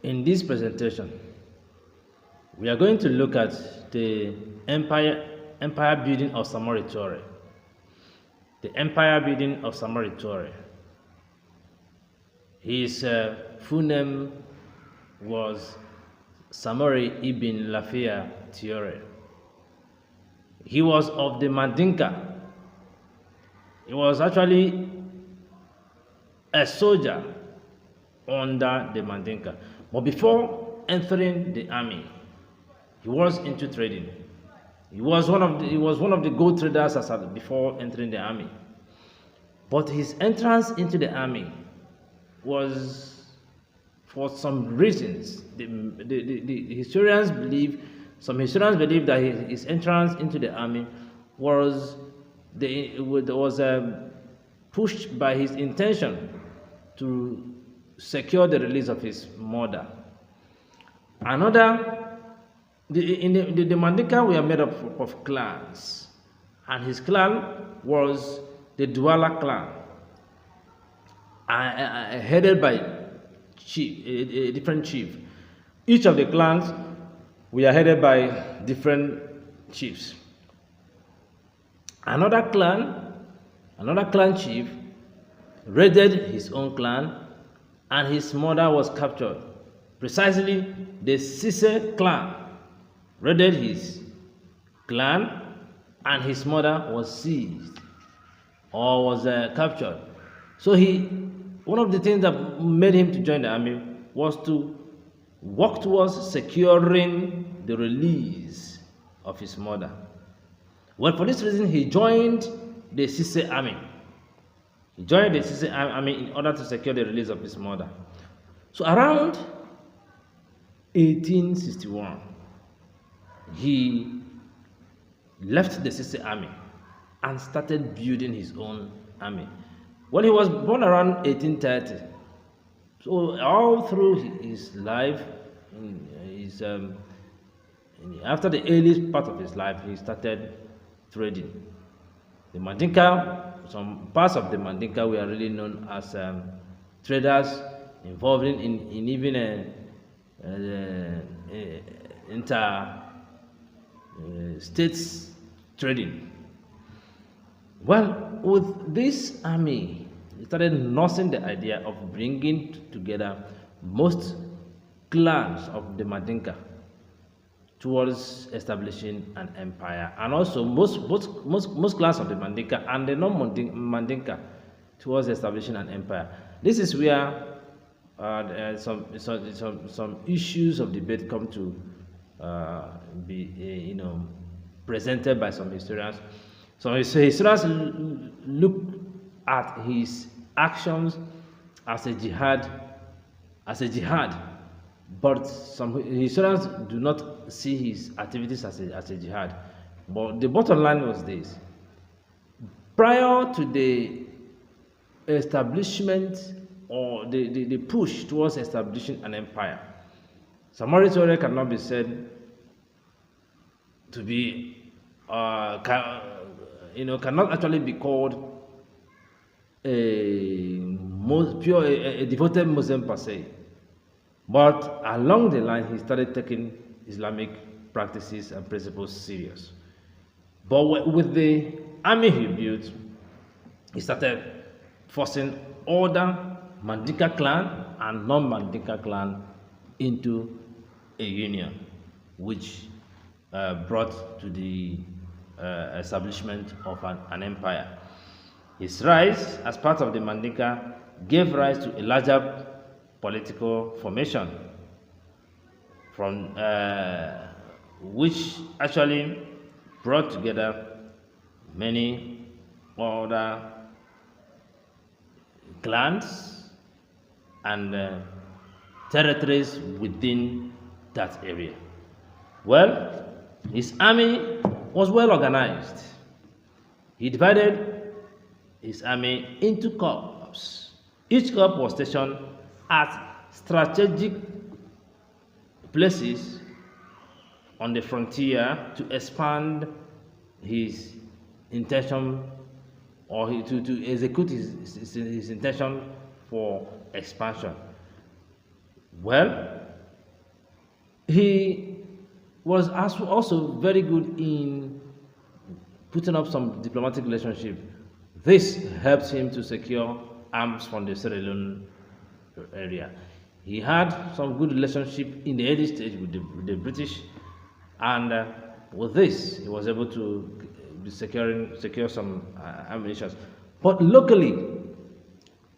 In this presentation, we are going to look at the empire building of Samori Toure. The empire building of Samori Toure. His full name was Samori Ibn Lafiya Toure. He was of the Mandinka. He was actually a soldier under the Mandinka. But before entering the army, he was into trading. He was one of the gold traders before entering the army. But his entrance into the army was for some reasons. Some historians believe that his entrance into the army was pushed by his intention to secure the release of his mother. The Mandika were made up of clans, and his clan was the Douala clan, headed by a different chief. Each of the clans were headed by different chiefs. Another clan chief raided his own clan, and his mother was captured. Precisely, the Sise clan raided his clan, and his mother was seized or was captured. So one of the things that made him to join the army was to work towards securing the release of his mother. Well, for this reason, he joined the Sise army. He joined the Sise army in order to secure the release of his mother. So around 1861, he left the Sise army and started building his own army. Well, he was born around 1830. So all through his life, after the earliest part of his life, he started trading. The Mandinka, some parts of the Mandinka were really known as traders involved in even inter-states trading. Well, with this army, he started nursing the idea of bringing together most clans of the Mandinka towards establishing an empire, and also most clans of the Mandinka and the non-Mandinka towards establishing an empire. This is where some issues of debate come to be presented by some historians. Some historians look at his actions as a jihad, but some historians do not see his activities as a jihad. But the bottom line was this: prior to the establishment or the push towards establishing an empire, Samori Toure cannot be said to be cannot actually be called a devoted Muslim per se. But along the line, he started taking Islamic practices and principles serious. But with the army he built, he started forcing other Mandinka clan and non-Mandinka clan into a union, which brought to the establishment of an empire. His rise as part of the Mandinka gave rise to a larger political formation, from which actually brought together many other clans and territories within that area. Well, his army was well organized. He divided his army into corps. Each corps was stationed at strategic places on the frontier to expand his intention, or to execute his intention for expansion. Well, He was also very good in putting up some diplomatic relationship. This helped him to secure arms from the Sierra Leone area. He had some good relationship in the early stage with the British, and with this, he was able to secure some ammunition. But locally,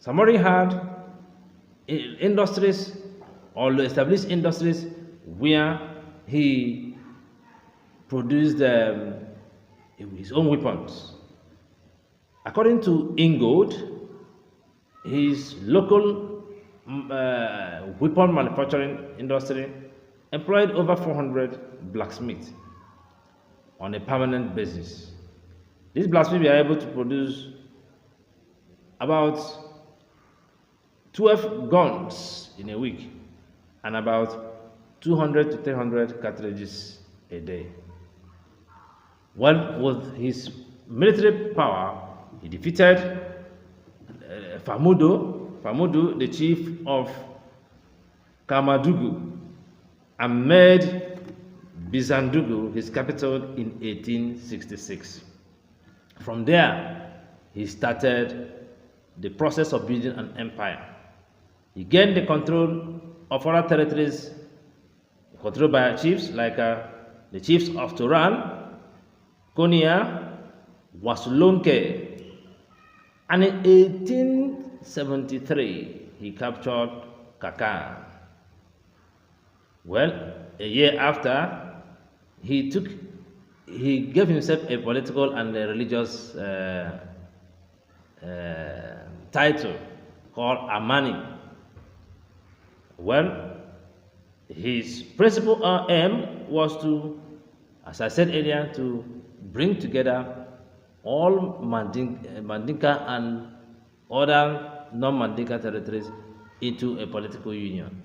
Samori had industries or established industries where he produced his own weapons. According to Ingold, his local weapon manufacturing industry employed over 400 blacksmiths on a permanent basis. These blacksmiths were able to produce about 12 guns in a week and about 200 to 300 cartridges a day. Well, with his military power, he defeated Famudu, the chief of Kamadugu, and made Bizandugu his capital in 1866. From there, he started the process of building an empire. He gained the control of other territories controlled by chiefs like the chiefs of Turan, Konya, Wassoulou, and in 1873 he captured Kaka. Well, a year after, he gave himself a political and a religious title called Amani. Well, his principal aim was to, as I said earlier, to bring together all Mandinka and other non-Mandinka territories into a political union.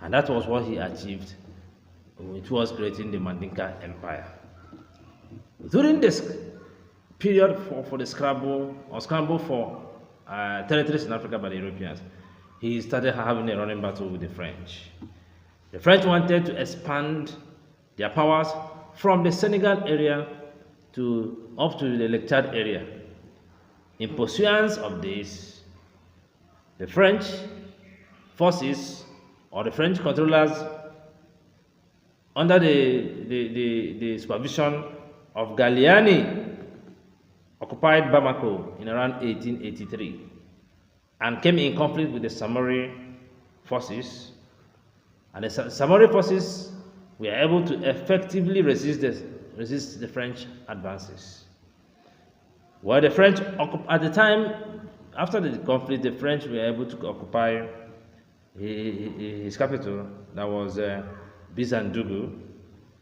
And that was what he achieved, which was creating the Mandika Empire. During this period for the scramble for territories in Africa by the Europeans, he started having a running battle with the French. The French wanted to expand their powers from the Senegal area up to the Lake Chad area. In pursuance of this, the French forces or the French controllers, under the supervision of Galliani, occupied Bamako in around 1883 and came in conflict with the Samori forces. And the Samori forces were able to effectively resist the French advances. Well, the French, at the time, after the conflict, the French were able to occupy his capital, that was Bizandugu,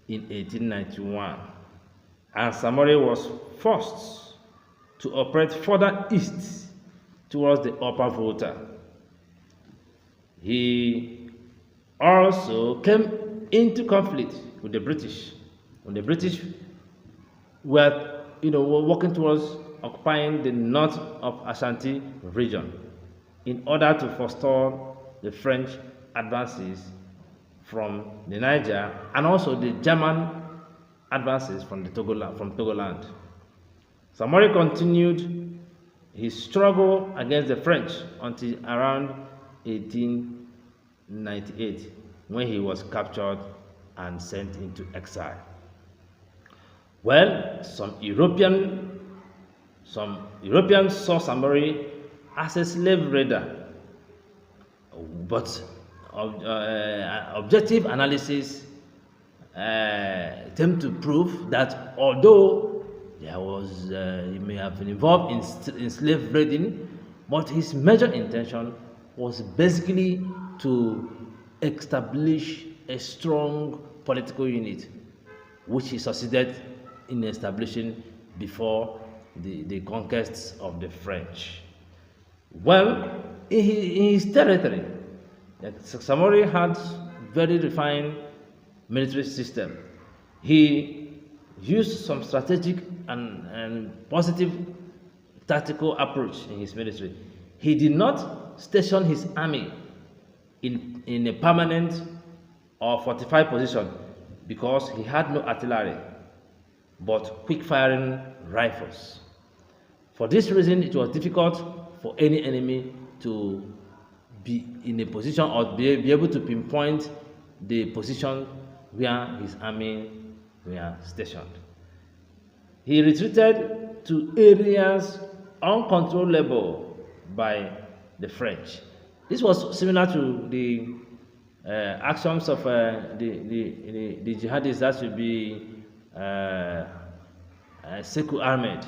in 1891. And Samori was forced to operate further east towards the Upper Volta. He also came into conflict with the British when the British were working towards occupying the north of Ashanti region in order to forestall the French advances from the Niger and also the German advances from Togoland. Samori continued his struggle against the French until around 1898, when he was captured and sent into exile. Well, some Europeans saw Samori as a slave raider, but objective analysis attempt to prove that although he may have been involved in slave raiding, but his major intention was basically to establish a strong political unit, which he succeeded in establishing before the conquests of the French. Well, in his territory, Samori had very refined military system. He used some strategic and positive tactical approach in his military. He did not station his army in a permanent or fortified position because he had no artillery but quick-firing rifles. For this reason, it was difficult for any enemy to be in a position or be able to pinpoint the position where his army were stationed. He retreated to areas uncontrollable by the French. This was similar to the actions of the jihadists, that should be Sekou Ahmed,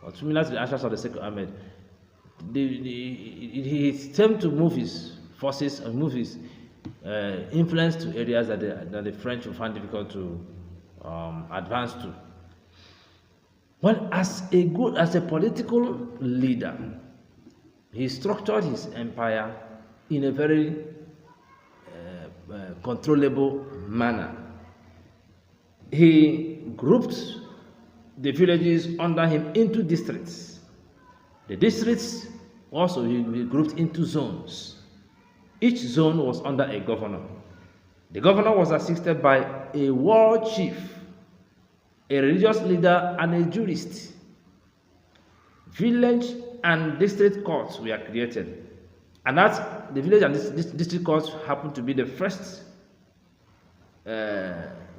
or similar to the actions of the Sekou Ahmed. He attempted to move his forces and move his influence to areas that the French would find difficult to advance to. Well, as a political leader, he structured his empire in a very controllable manner. He grouped the villages under him into districts. The districts also he grouped into zones. Each zone was under a governor. The governor was assisted by a war chief, a religious leader, and a jurist. Village and district courts were created, and that the village and district courts happened to be the first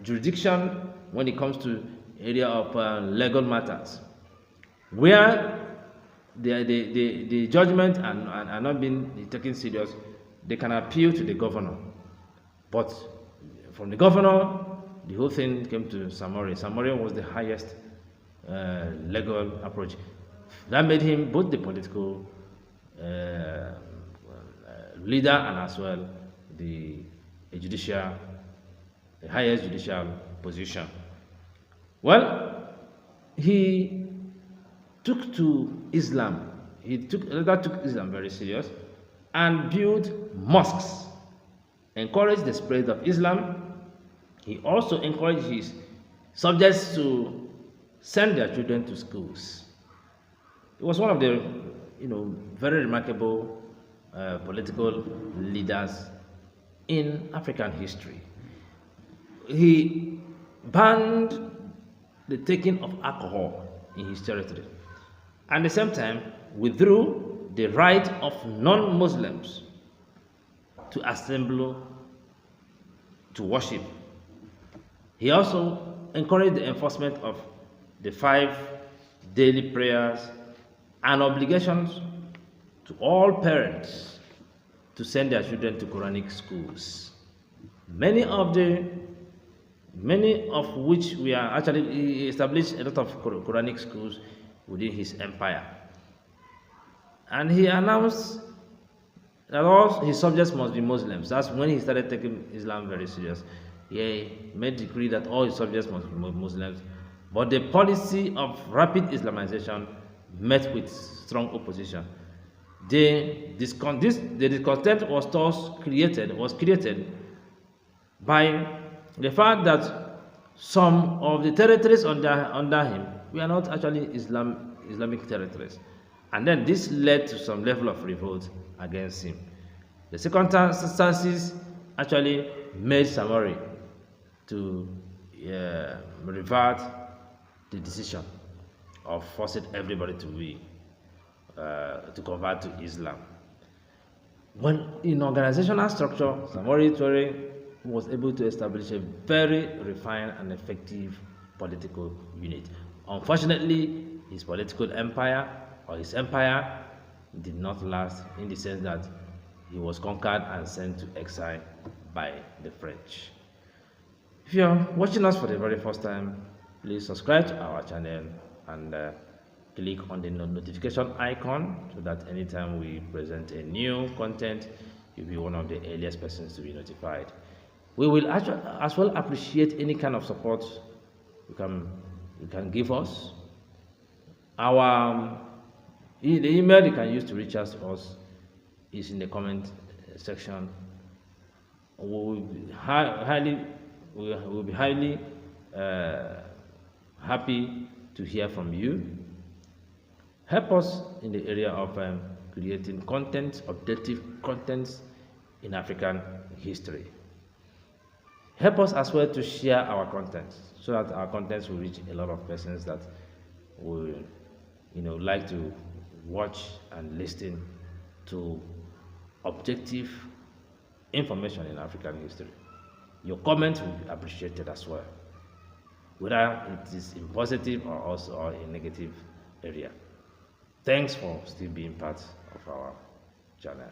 jurisdiction when it comes to area of legal matters, where the judgment are not being taken serious. They can appeal to the governor, but from the governor, the whole thing came to Samori. Samori was the highest legal approach. That made him both the political leader and as well the highest judicial position. Well, he took to Islam. He took Islam very serious and built mosques, encouraged the spread of Islam. He also encouraged his subjects to send their children to schools. He was one of the, very remarkable political leaders in African history. He banned the taking of alcohol in his territory, and at the same time withdrew the right of non-Muslims to assemble to worship. He also encouraged the enforcement of the 5 daily prayers and obligations to all parents to send their children to Quranic schools. Many of which we are actually established a lot of Quranic schools within his empire. And he announced that all his subjects must be Muslims. That's when he started taking Islam very serious. He made decree that all his subjects must be Muslims. But the policy of rapid Islamization met with strong opposition. The discontent was created by the fact that some of the territories under him were not actually Islamic territories. And then this led to some level of revolt against him. The circumstances actually made Samori to revert the decision of forcing everybody to convert to Islam. When in organizational structure, Samori Toure was able to establish a very refined and effective political unit. Unfortunately, his political empire, or his empire, did not last, in the sense that he was conquered and sent to exile by the French. If you are watching us for the very first time, please subscribe to our channel and click on the notification icon so that anytime we present a new content, you'll be one of the earliest persons to be notified. We will as well appreciate any kind of support you can give us. The email you can use to reach us is in the comment section. We will be highly happy to hear from you. Help us in the area of creating content, objective contents in African history. Help us as well to share our content so that our contents will reach a lot of persons that will, like to watch and listen to objective information in African history. Your comments will be appreciated as well, whether it is in positive or also in negative area. Thanks for still being part of our channel.